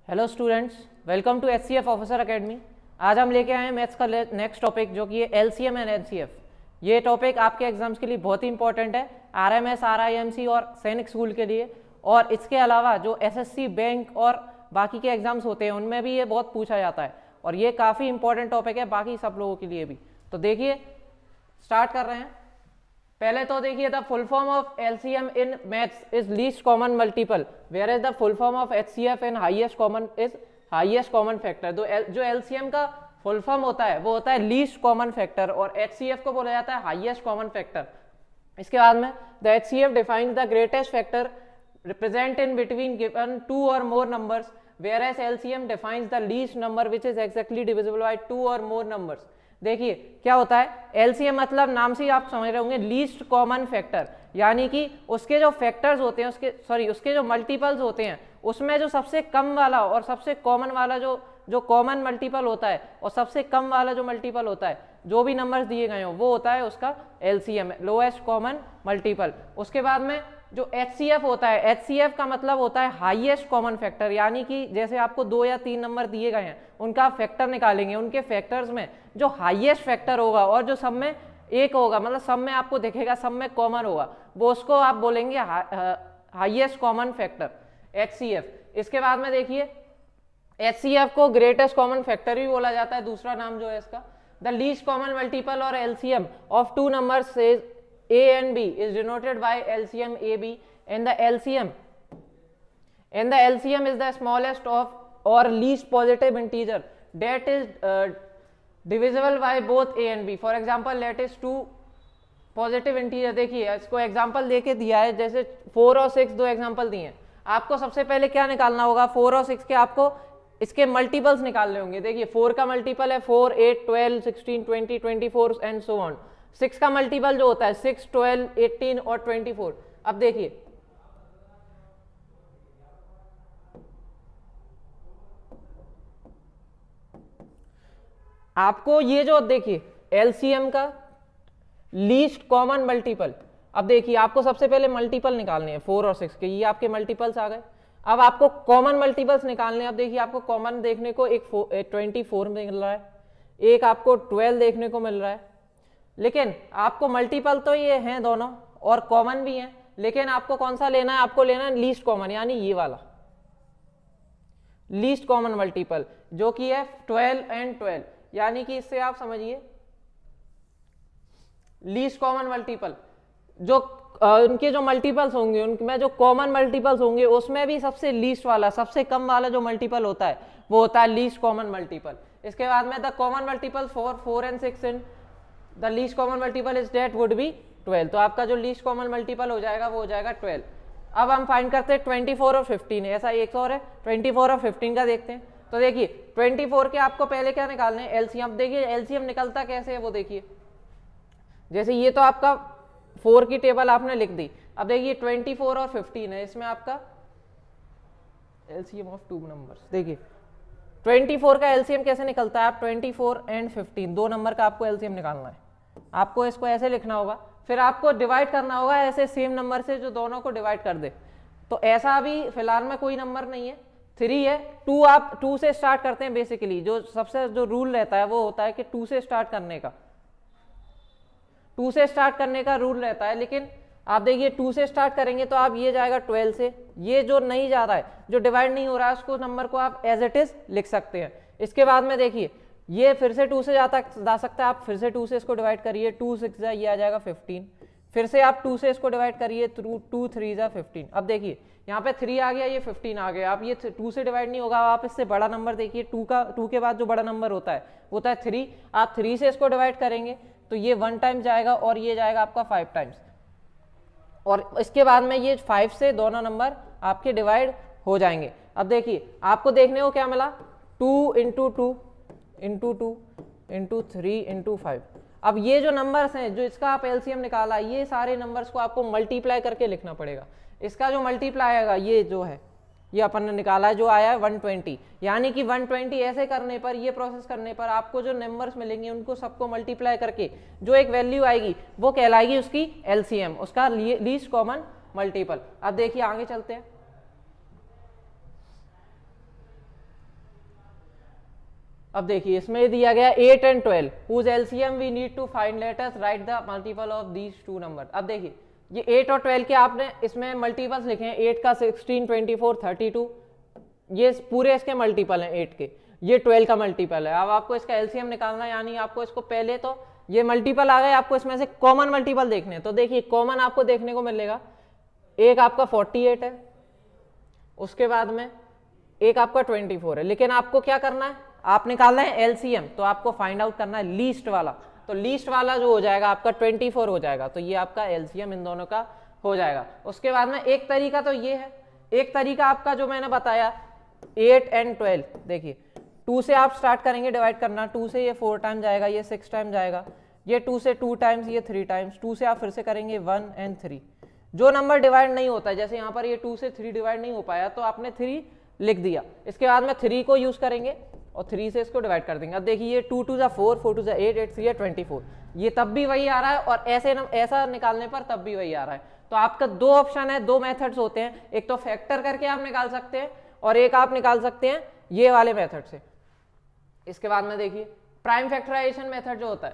Hello students, welcome to HCF officer academy. आज हम लेके आए हैं मैथ्स का नेक्स्ट टॉपिक जो कि है एलसीएम एंड एनसीएफ। ये टॉपिक आपके एग्जाम्स के लिए बहुत ही इंपॉर्टेंट है, आरएमएस, आरआईएमसी और सैनिक स्कूल के लिए। और इसके अलावा जो एसएससी, बैंक और बाकी के एग्जाम्स होते हैं उनमें भी ये बहुत पूछा जाता है और ये काफ़ी इंपॉर्टेंट टॉपिक है बाकी सब लोगों के लिए भी। तो देखिए, स्टार्ट कर रहे हैं। पहले तो देखिए, the full form of LCM in maths is least common multiple, whereas the full form of HCF in highest common is highest common factor. जो एलसीएम का फुल फॉर्म होता है वो होता है लीस्ट कॉमन फैक्टर और HCF को बोला जाता है हाईएस्ट कॉमन फैक्टर। इसके बाद में the HCF defines the greatest factor represent in between given two और more numbers, whereas LCM defines the least number which is exactly divisible by two or more numbers। देखिए क्या होता है, LCM मतलब नाम से ही आप समझ रहे होंगे लीस्ट कॉमन फैक्टर, यानी कि उसके जो फैक्टर्स होते हैं उसके जो मल्टीपल्स होते हैं उसमें जो सबसे कम वाला और सबसे कॉमन वाला जो कॉमन मल्टीपल होता है और सबसे कम वाला जो मल्टीपल होता है, जो भी नंबर्स दिए गए हो वो होता है उसका LCM, लोएस्ट कॉमन मल्टीपल। उसके बाद में जो HCF होता है, HCF का मतलब होता है हाईएस्ट कॉमन फैक्टर, यानी कि जैसे आपको 2 या 3 नंबर दिए गए हैं उनका फैक्टर निकालेंगे, उनके फैक्टर्स में जो हाईएस्ट फैक्टर होगा और जो सब में एक होगा, मतलब सब में आपको दिखेगा, सब में कॉमन होगा, वो उसको आप बोलेंगे हाईएस्ट कॉमन फैक्टर, HCF। इसके बाद में देखिए, HCF को ग्रेटेस्ट कॉमन फैक्टर भी बोला जाता है, दूसरा नाम जो है इसका। द लीस्ट कॉमन मल्टीपल और LCM of two numbers is A and B is denoted by LCM AB, and the LCM is the smallest of or least positive integer that is divisible by both A and B। For example, let is 2 positive integer. देखिए इसको example देके दिया है, जैसे 4 और 6 दो example दिए हैं। आपको सबसे पहले क्या निकालना होगा, 4 और 6 के आपको इसके मल्टीपल्स निकालने होंगे। देखिए 4 का मल्टीपल है 4, 8, 12, 16, 20, 24 एंड सो ऑन। 6 का मल्टीपल जो होता है 6, 12, 18 और 24। अब देखिए आपको ये जो देखिए एलसीएम का लीस्ट कॉमन मल्टीपल, अब देखिए आपको सबसे पहले मल्टीपल निकालने हैं 4 और 6 के, ये आपके मल्टीपल्स आ गए। अब आपको कॉमन मल्टीपल्स निकालने हैं। अब देखिए आपको कॉमन देखने को एक 24 मिल रहा है, एक आपको 12 देखने को मिल रहा है, लेकिन आपको मल्टीपल तो ये हैं दोनों और कॉमन भी हैं, लेकिन आपको कौन सा लेना है, आपको लेना है लीस्ट कॉमन, यानी ये वाला लीस्ट कॉमन मल्टीपल जो कि है 12 एंड 12। यानी कि इससे आप समझिए लीस्ट कॉमन मल्टीपल जो उनके जो मल्टीपल्स होंगे उनमें जो कॉमन मल्टीपल्स होंगे उसमें भी सबसे लीस्ट वाला, सबसे कम वाला जो मल्टीपल होता है वो होता है लीस्ट कॉमन मल्टीपल। इसके बाद में the common multiple for 4 and 6 and the least common multiple is that would be 12। तो आपका जो लीस्ट कॉमन मल्टीपल हो जाएगा वो हो जाएगा 12। अब हम फाइंड करते हैं 24 और 15, ऐसा एक और है 24 और 15 का देखते हैं। तो देखिए 24 के आपको पहले क्या निकालने हैं, एलसीएम। देखिए एलसीएम निकलता कैसे है वो देखिए, जैसे ये तो आपका 4 की टेबल आपने लिख दी। अब देखिए 24 और 15 है, इसमें आपका एलसीएम ऑफ टू नंबर्स। देखिए 24 का एलसीएम कैसे निकलता है, आप 24 एंड 15 दो नंबर का आपको एलसीएम निकालना है। आपको इसको ऐसे लिखना होगा, फिर आपको डिवाइड करना होगा ऐसे सेम नंबर से जो दोनों को डिवाइड कर दे। तो ऐसा अभी फिलहाल में कोई नंबर नहीं है, 3 है। 2 आप 2 से स्टार्ट करते हैं। बेसिकली जो सबसे जो रूल रहता है वो होता है कि 2 से स्टार्ट करने का, 2 से स्टार्ट करने का रूल रहता है। लेकिन आप देखिए 2 से स्टार्ट करेंगे तो आप ये जाएगा 12 से, ये जो नहीं जा रहा है, जो डिवाइड नहीं हो रहा है, उसको नंबर को आप एज इट इज लिख सकते हैं। इसके बाद में देखिए ये फिर से 2 से जा सकता है, आप फिर से 2 से इसको डिवाइड करिए, 2 6 ये आ जाएगा 15। फिर से आप 2 से इसको डिवाइड करिए, 2 3 15। अब देखिए यहाँ पे 3 आ गया, ये 15 आ गया। आप ये 2 से डिवाइड नहीं होगा, आप इससे बड़ा नंबर देखिए, 2 के बाद जो बड़ा नंबर होता है वो होता है 3। आप 3 से इसको डिवाइड करेंगे तो ये 1 टाइम जाएगा और ये जाएगा आपका 5 टाइम्स। और इसके बाद में ये 5 से दोनों नंबर आपके डिवाइड हो जाएंगे। अब देखिए आपको देखने को क्या मिला, 2 इंटू 2 इंटू 2 इंटू 3 इंटू 5। अब ये जो नंबर्स हैं जो इसका आप एलसीएम निकाला, ये सारे नंबर्स को आपको मल्टीप्लाई करके लिखना पड़ेगा। इसका जो मल्टीप्लाई आएगा ये जो है, ये अपन ने निकाला है जो आया है 120, यानी कि 120 ऐसे करने पर, ये प्रोसेस करने पर आपको जो नंबर्स मिलेंगे उनको सबको मल्टीप्लाई करके जो एक वैल्यू आएगी वो कहलाएगी उसकी एलसीएम, उसका लीस्ट कॉमन मल्टीपल। अब देखिए आगे चलते हैं। अब देखिए इसमें दिया गया 8 and 12 whose LCM we need to find, let us write the multiple of these two numbers। अब देखिए ये 8 और 12 के आपने इसमें मल्टीपल्स लिखे हैं, 8 का 16, 24, 32, ये पूरे इसके मल्टीपल हैं 8 के, ये 12 का मल्टीपल है। अब आपको इसका एलसीएम निकालना है, यानी आपको इसको पहले तो ये मल्टीपल आ गए, आपको इसमें से कॉमन मल्टीपल देखने हैं। तो देखिए कॉमन आपको देखने को मिलेगा, एक आपका 48 है, उसके बाद में एक आपका 24 है, लेकिन आपको क्या करना है, आप निकालना है एलसीएम, तो आपको फाइंड आउट करना है लीस्ट वाला। तो लीस्ट वाला जो हो जाएगा आपका 24 हो जाएगा, तो ये आपका एलसीएम इन दोनों का हो जाएगा। उसके बाद में एक तरीका तो ये है, एक तरीका आपका जो मैंने बताया 8 and 12, देखिए 2 से आप स्टार्ट करेंगे डिवाइड करना, 2 से ये 4 टाइम जाएगा, ये 6 टाइम जाएगा, ये 2 से 2 टाइम्स, ये 3 टाइम्स, 2 से आप फिर से करेंगे 1 and 3। जो नंबर डिवाइड नहीं होता है, जैसे यहाँ पर ये 2 से 3 डिवाइड नहीं हो पाया तो आपने 3 लिख दिया, इसके बाद में 3 को यूज करेंगे और 3 से इसको डिवाइड कर देंगे। अब देखिए ये 2 2 जा 4, 4 2 जा 8, 8 3 24, ये तब भी वही आ रहा है और ऐसा निकालने पर तब भी वही आ रहा है। तो आपका दो ऑप्शन है, दो मेथड्स होते हैं, एक तो फैक्टर करके आप निकाल सकते हैं और एक आप निकाल सकते हैं ये वाले मेथड से। इसके बाद में देखिए प्राइम फैक्टराइजेशन मेथड जो होता है,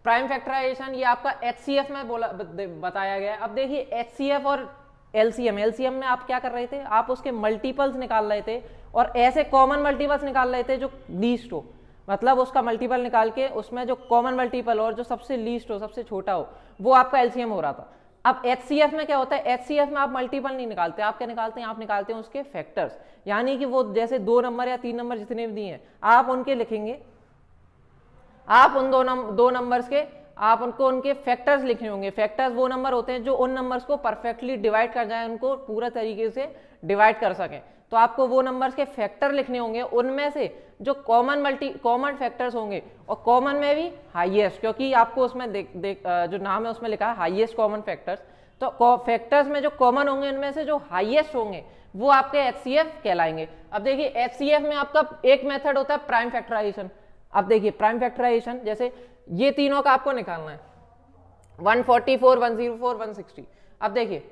प्राइम फैक्टराइजेशन ये आपका एचसीएफ में बताया गया है। अब देखिए एचसीएफ और एलसीएम, एलसीएम में आप क्या कर रहे थे, आप उसके मल्टीपल्स निकाल रहे थे और ऐसे कॉमन मल्टीपल्स निकाल रहे थे जो लीस्ट हो, मतलब उसका मल्टीपल निकाल के उसमें जो कॉमन मल्टीपल और जो सबसे लीस्ट हो, सबसे छोटा हो, वो आपका एलसीएम हो रहा था। अब एचसीएफ में क्या होता है, एचसीएफ में आप मल्टीपल नहीं निकालते, आप क्या निकालते हैं, आप निकालते हैं उसके फैक्टर्स, यानी कि वो जैसे 2 नंबर या 3 नंबर जितने भी दिए हैं आप उनके लिखेंगे, आप उन दो नंबर्स के आप उनको उनके फैक्टर्स लिखने होंगे। फैक्टर्स वो नंबर होते हैं जो उन नंबर्स को परफेक्टली डिवाइड कर जाए, उनको पूरा तरीके से डिवाइड कर सकें। तो आपको वो नंबर्स के फैक्टर लिखने होंगे, उनमें से जो कॉमन फैक्टर्स होंगे, और कॉमन में भी हाईएस्ट, क्योंकि आपको उसमें जो नाम है उसमें लिखा है हाईएस्ट कॉमन फैक्टर्स। तो फैक्टर्स में जो कॉमन होंगे उनमें से जो हाईएस्ट होंगे वो आपके एचसीएफ कहलाएंगे। अब देखिए एचसीएफ में आपका एक मेथड होता है प्राइम फैक्टराइजेशन। अब देखिए प्राइम फैक्टराइजेशन, जैसे ये तीनों का आपको निकालना है 144, 104, 160। अब देखिए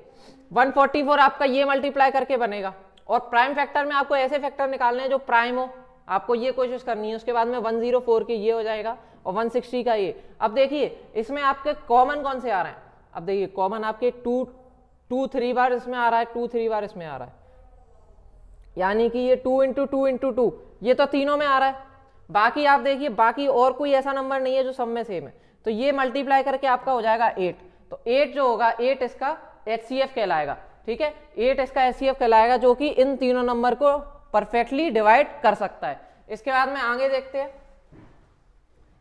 144 आपका ये मल्टीप्लाई करके बनेगा, और प्राइम फैक्टर में आपको ऐसे फैक्टर निकालने हैं जो प्राइम हो, आपको ये कोशिश करनी है। उसके बाद में 104 के ये हो जाएगा और 160 का ये। अब देखिए इसमें आपके कॉमन कौन से आ रहे हैं, अब देखिए कॉमन आपके 2 3 बार इसमें आ रहा है, 2 3 बार इसमें आ रहा है, यानी कि ये 2 × 2 × 2 ये तो तीनों में आ रहा है। बाकी आप देखिए बाकी और कोई ऐसा नंबर नहीं है जो सब में सेम है, तो ये मल्टीप्लाई करके आपका हो जाएगा 8। तो 8 जो होगा 8 इसका एचसीएफ कहलाएगा, ठीक है, 8 इसका एचसीएफ कहलाएगा जो कि इन तीनों नंबर को परफेक्टली डिवाइड कर सकता है। इसके बाद में आगे देखते हैं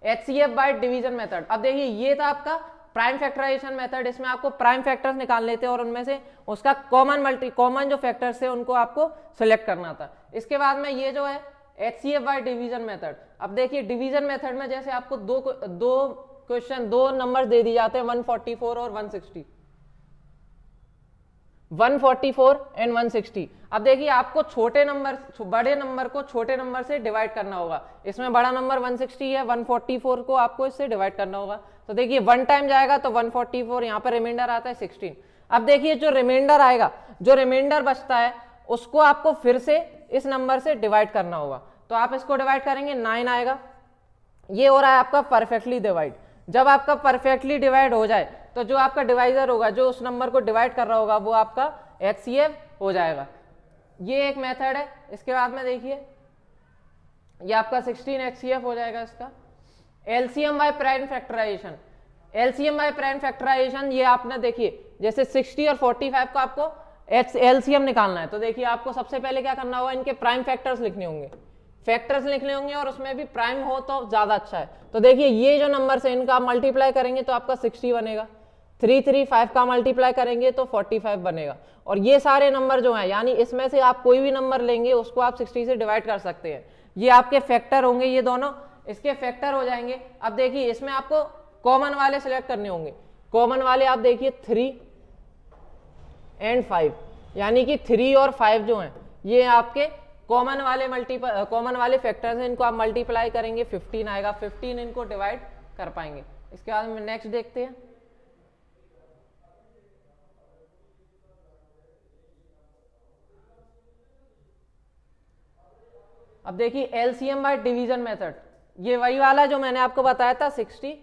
एचसीएफ बाय डिवीजन मेथड। अब देखिए ये था आपका प्राइम फैक्टराइजेशन मेथड, इसमें आपको प्राइम फैक्टर्स निकाल लेते हैं और उनमें से उसका कॉमन जो फैक्टर्स थे उनको आपको सिलेक्ट करना था। इसके बाद में ये जो है एचसीएफ बाय डिवीजन मेथड। अब देखिए डिवीजन मेथड में जैसे आपको दो नंबर दे दिए जाते हैं 144 और 160, 144 एंड 160। अब देखिए आपको बड़े नंबर को छोटे नंबर से डिवाइड करना होगा। इसमें बड़ा नंबर 160 है, 144 को आपको इससे डिवाइड करना होगा। तो देखिए 1 टाइम जाएगा तो 144, यहाँ पर रिमाइंडर आता है 16। अब देखिए जो रिमाइंडर आएगा, जो रिमाइंडर बचता है उसको आपको फिर से इस नंबर से डिवाइड करना होगा। तो आप इसको डिवाइड करेंगे 9 आएगा, ये हो रहा है आपका परफेक्टली डिवाइड। जब आपका परफेक्टली डिवाइड हो जाए तो जो आपका डिवाइजर होगा, जो उस नंबर को डिवाइड कर रहा होगा, वो आपका एचसीएफ हो जाएगा। ये एक मेथड है। इसके बाद में देखिए ये आपका 16 एचसीएफ हो जाएगा इसका। LCM by prime factorisation, LCM by prime factorisation, ये आपने देखिए जैसे 60 और 45 का आपको एलसीएम निकालना है। तो देखिए आपको सबसे पहले क्या करना होगा, इनके प्राइम फैक्टर्स लिखने होंगे, और उसमें भी प्राइम हो तो ज्यादा अच्छा है। तो देखिए ये जो नंबर है इनका मल्टीप्लाई करेंगे तो आपका 60 बनेगा, 3 3 5 का मल्टीप्लाई करेंगे तो 45 बनेगा। और ये सारे नंबर जो हैं, यानी इसमें से आप कोई भी नंबर लेंगे उसको आप 60 से डिवाइड कर सकते हैं। ये आपके फैक्टर होंगे, ये दोनों इसके फैक्टर हो जाएंगे। अब देखिए इसमें आपको कॉमन वाले सिलेक्ट करने होंगे। कॉमन वाले आप देखिए 3 एंड 5, यानी कि 3 और 5 जो हैं ये आपके कॉमन वाले फैक्टर्स हैं। इनको आप मल्टीप्लाई करेंगे 15 आएगा, 15 इनको डिवाइड कर पाएंगे। इसके बाद में नेक्स्ट देखते हैं। अब देखिए एलसीएम बाय डिवीजन मेथड, ये वही वाला जो मैंने आपको बताया था 60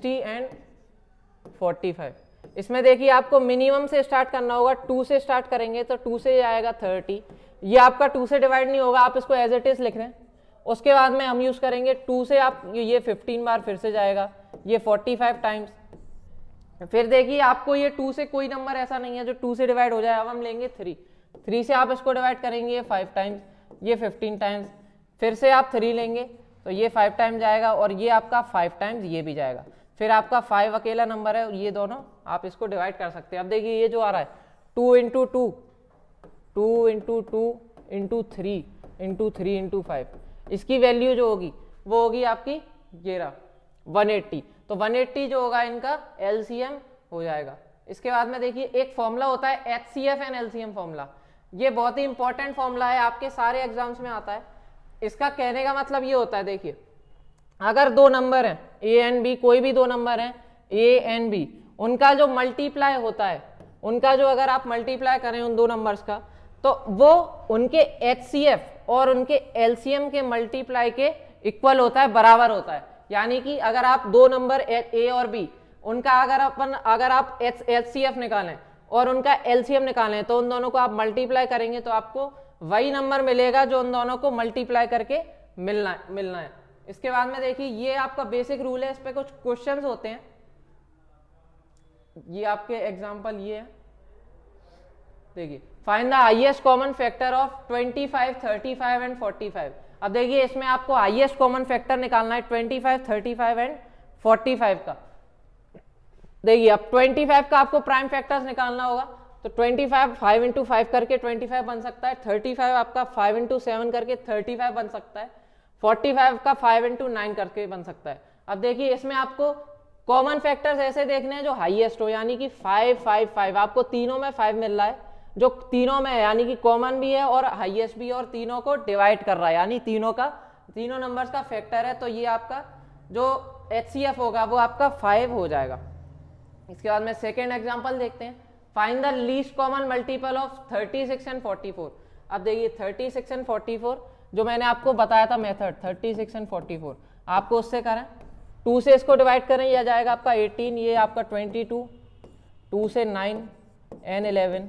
एंड 45। इसमें देखिए आपको मिनिमम से स्टार्ट करना होगा, 2 से स्टार्ट करेंगे तो 2 से आएगा 30, ये आपका 2 से डिवाइड नहीं होगा, आप इसको एज इट इज लिख रहे हैं। उसके बाद में हम यूज करेंगे 2 से, आप ये 15 बार फिर से जाएगा, ये 45 टाइम्स। फिर देखिए आपको ये 2 से कोई नंबर ऐसा नहीं है जो 2 से डिवाइड हो जाए, अब हम लेंगे 3 से आप इसको डिवाइड करेंगे 5 टाइम्स, ये 15 टाइम्स, फिर से आप 3 लेंगे तो ये 5 टाइम्स जाएगा, और ये आपका 5 टाइम्स ये भी जाएगा। फिर आपका 5 अकेला नंबर है, ये दोनों आप इसको डिवाइड कर सकते हैं। अब देखिए ये जो आ रहा है 2 into 2 into 2 into 3 into 3 into 5, इसकी वैल्यू जो होगी वो होगी आपकी ये रहा 180। तो 180 जो होगा इनका एलसीएम हो जाएगा। इसके बाद में देखिए एक फॉर्मूला होता है एचसीएफ एंड एलसीएम फॉर्मूला, ये बहुत ही इंपॉर्टेंट फॉर्मूला है, आपके सारे एग्जाम्स में आता है। इसका कहने का मतलब ये होता है, देखिए अगर दो नंबर हैं ए एंड बी, कोई भी दो नंबर हैं ए एंड बी, उनका जो मल्टीप्लाई होता है, उनका जो अगर आप मल्टीप्लाई करें उन दो नंबर्स का, तो वो उनके एचसीएफ और उनके एलसीएम के मल्टीप्लाई के इक्वल होता है, बराबर होता है। यानी कि अगर आप दो नंबर ए और बी, उनका अगर आप एचसीएफ निकालें और उनका एलसीएम निकालें, तो उन दोनों को आप मल्टीप्लाई करेंगे तो आपको वही नंबर मिलेगा जो उन दोनों को मल्टीप्लाई करके मिलना है। इसके बाद में देखिए ये आपका बेसिक रूल है, इस पे कुछ क्वेश्चंस होते हैं, ये आपके एग्जांपल ये है, देखिए find the highest common factor of 25, 35 and 45। अब देखिए इसमें आपको हाईएस्ट कॉमन फैक्टर निकालना है 25, 35 एंड 45 का। देखिए अब 25 का आपको प्राइम फैक्टर्स निकालना होगा, तो 25 5 इंटू 5 करके 25 बन सकता है, 35 आपका 5 इंटू 7 करके 35 बन सकता है, 45 का 5 इंटू 9 करके बन सकता है। अब देखिए इसमें आपको कॉमन फैक्टर्स ऐसे देखने हैं जो हाईएस्ट हो, यानी कि 5 5 5, आपको तीनों में 5 मिल रहा है, जो तीनों में है यानी कि कॉमन भी है और हाईएस्ट भी है, और तीनों को डिवाइड कर रहा है, यानी तीनों नंबर्स का फैक्टर है, तो ये आपका जो एचसीएफ होगा वो आपका 5 हो जाएगा। इसके बाद में सेकेंड एग्जाम्पल देखते हैं, find the least common multiple of 36 and 44। अब देखिए 36 एंड 44 जो मैंने आपको बताया था मेथड 36 एंड 44, आपको उससे करें 2 से इसको डिवाइड करें, यह जाएगा आपका 18, ये आपका 22, 2 से 9 एंड 11।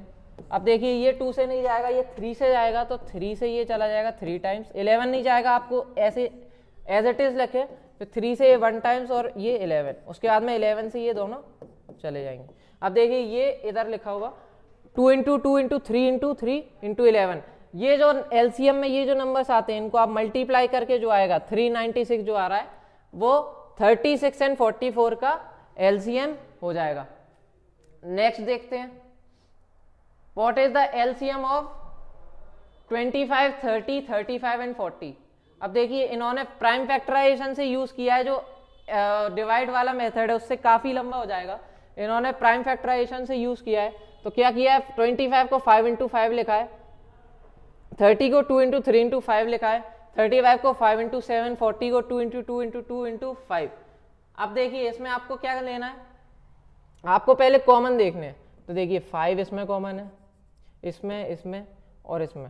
अब देखिए ये 2 से नहीं जाएगा, ये 3 से जाएगा, तो 3 से ये चला जाएगा 3 टाइम्स, 11 नहीं जाएगा, आपको ऐसे एज इट इज लिखे, तो 3 से 1 टाइम्स और ये 11, उसके बाद में 11 से ये दोनों चले जाएंगे। अब देखिए ये इधर लिखा होगा 2 इंटू 2 इंटू 3 इंटू 3 इंटू 11, ये जो एलसीएम में ये जो नंबर्स आते हैं इनको आप मल्टीप्लाई करके जो आएगा 396 जो आ रहा है वो 36 एंड 44 का एलसीएम हो जाएगा। नेक्स्ट देखते हैं, what is the LCM of 25, 30, 35 and 40। अब देखिए इन्होंने प्राइम फैक्टराइजेशन से यूज किया है, जो डिवाइड वाला मेथड है उससे काफी लंबा हो जाएगा, इन्होंने प्राइम फैक्टराइजेशन से यूज किया है। तो क्या किया है, 25 को 5 इंटू 5 लिखा है, 30 को 2 इंटू 3 इंटू 5 लिखा है, 35 को 5 इंटू 7, 40 को 2 इंटू 2 इंटू 2 इंटू 5। अब देखिए इसमें आपको क्या लेना है, आपको पहले कॉमन देखने हैं, तो देखिए 5 इसमें कॉमन है, इसमें और इसमें,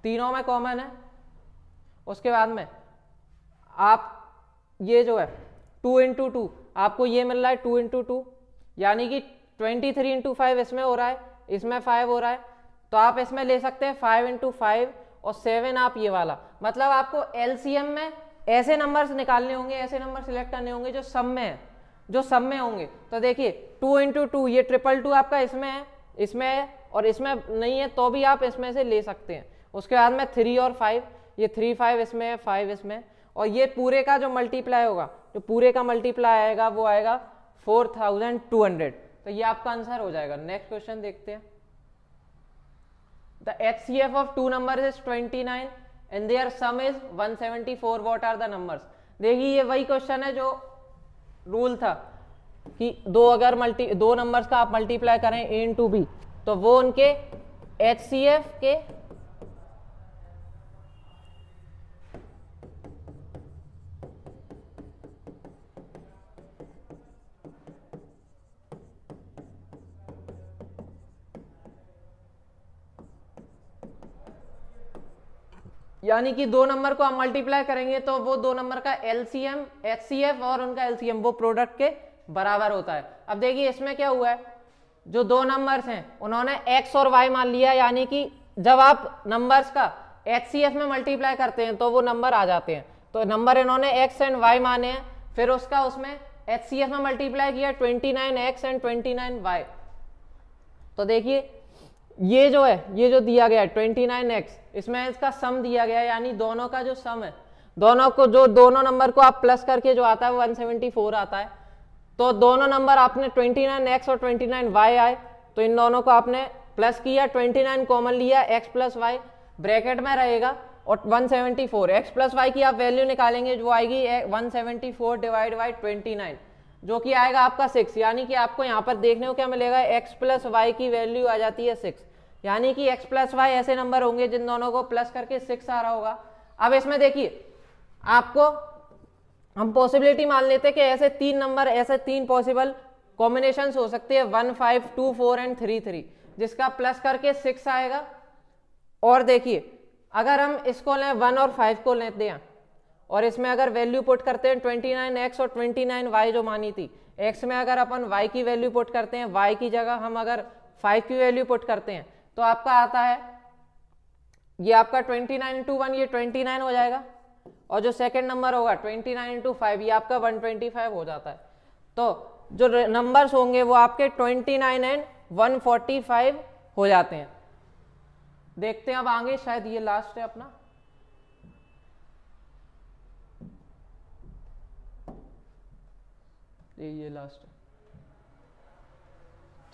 तीनों में कॉमन है। उसके बाद में आप ये जो है 2 इंटू 2 आपको ये मिल रहा है 2 इंटू 2, यानी कि 23 इंटू 5 इसमें हो रहा है, इसमें 5 हो रहा है, तो आप इसमें ले सकते हैं 5 इंटू 5 और 7 आप ये वाला, मतलब आपको एलसीएम में ऐसे नंबर्स निकालने होंगे, ऐसे नंबर सिलेक्ट करने होंगे जो सब में है, जो सब में होंगे। तो देखिए 2 इंटू 2 ये 222 आपका इसमें है और इसमें नहीं है, तो भी आप इसमें से ले सकते हैं। उसके बाद में 3 और 5, ये 3 5 इसमें है, 5 इसमें, और ये पूरे का जो मल्टीप्लाई होगा, जो पूरे का मल्टीप्लाई आएगा वो आएगा 4200, तो ये आपका आंसर हो जाएगा। नेक्स्ट क्वेश्चन देखते हैं, the HCF of 2 numbers is 29 and their sum is 174, what are the numbers. देखिए ये वही क्वेश्चन है जो रूल था कि दो नंबर्स का आप मल्टीप्लाई करें ए इंटू बी, तो वो उनके एचसीएफ के यानी कि दो नंबर को आप मल्टीप्लाई करेंगे तो वो दो नंबर का एलसीएम, एचसीएफ और उनका एलसीएम वो प्रोडक्ट के बराबर होता है। अब देखिए इसमें क्या हुआ है, जो दो नंबर्स हैं उन्होंने x और y मान लिया, यानी कि जब आप नंबर्स का एचसीएफ में मल्टीप्लाई करते हैं तो वो नंबर आ जाते हैं। तो नंबर इन्होंने x एंड y माने हैं, फिर उसका उसमें एचसीएफ में मल्टीप्लाई किया 29x एंड 29y। तो देखिए ये जो है, ये जो दिया गया है 29x, इसमें इसका सम दिया गया है, यानी दोनों का जो सम है, दोनों को जो दोनों नंबर को आप प्लस करके जो आता है वो 174 आता है। तो दोनों नंबर आपने 29x और 29y आए, तो इन दोनों को आपने प्लस किया, 29 कॉमन लिया, x प्लस वाई ब्रैकेट में रहेगा और 174 x प्लस वाई की आप वैल्यू निकालेंगे जो आएगी 174 डिवाइड बाई 29, जो कि आएगा आपका 6। यानी कि आपको यहाँ पर देखने को क्या मिलेगा, x प्लस वाई की वैल्यू आ जाती है 6। यानी कि x प्लस वाई ऐसे नंबर होंगे जिन दोनों को प्लस करके 6 आ रहा होगा। अब इसमें देखिए आपको हम पॉसिबिलिटी मान लेते हैं कि ऐसे तीन नंबर, ऐसे तीन पॉसिबल कॉम्बिनेशंस हो सकते हैं 1, 5, 2, 4 एंड 3, 3, जिसका प्लस करके 6 आएगा। और देखिए अगर हम इसको लें 1 और 5 को लेते हैं और इसमें अगर वैल्यू पुट करते हैं 29x और 29y जो मानी थी, x में अगर अपन y की वैल्यू पुट करते हैं, y की जगह हम अगर 5 की वैल्यू पुट करते हैं तो आपका आता है ये आपका 29 इंटू 1 ये 29 हो जाएगा, और जो सेकंड नंबर होगा 29 इंटू 5 ये आपका 125 हो जाता है। तो जो नंबर्स होंगे वो आपके 29 एंड 145 हो जाते हैं। देखते हैं अब आगे, शायद ये लास्ट है अपना। ये लास्ट है,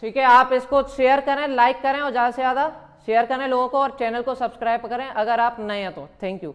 ठीक है। आप इसको शेयर करें, लाइक करें और ज़्यादा से ज़्यादा शेयर करें लोगों को, और चैनल को सब्सक्राइब करें अगर आप नए हैं तो। Thank you.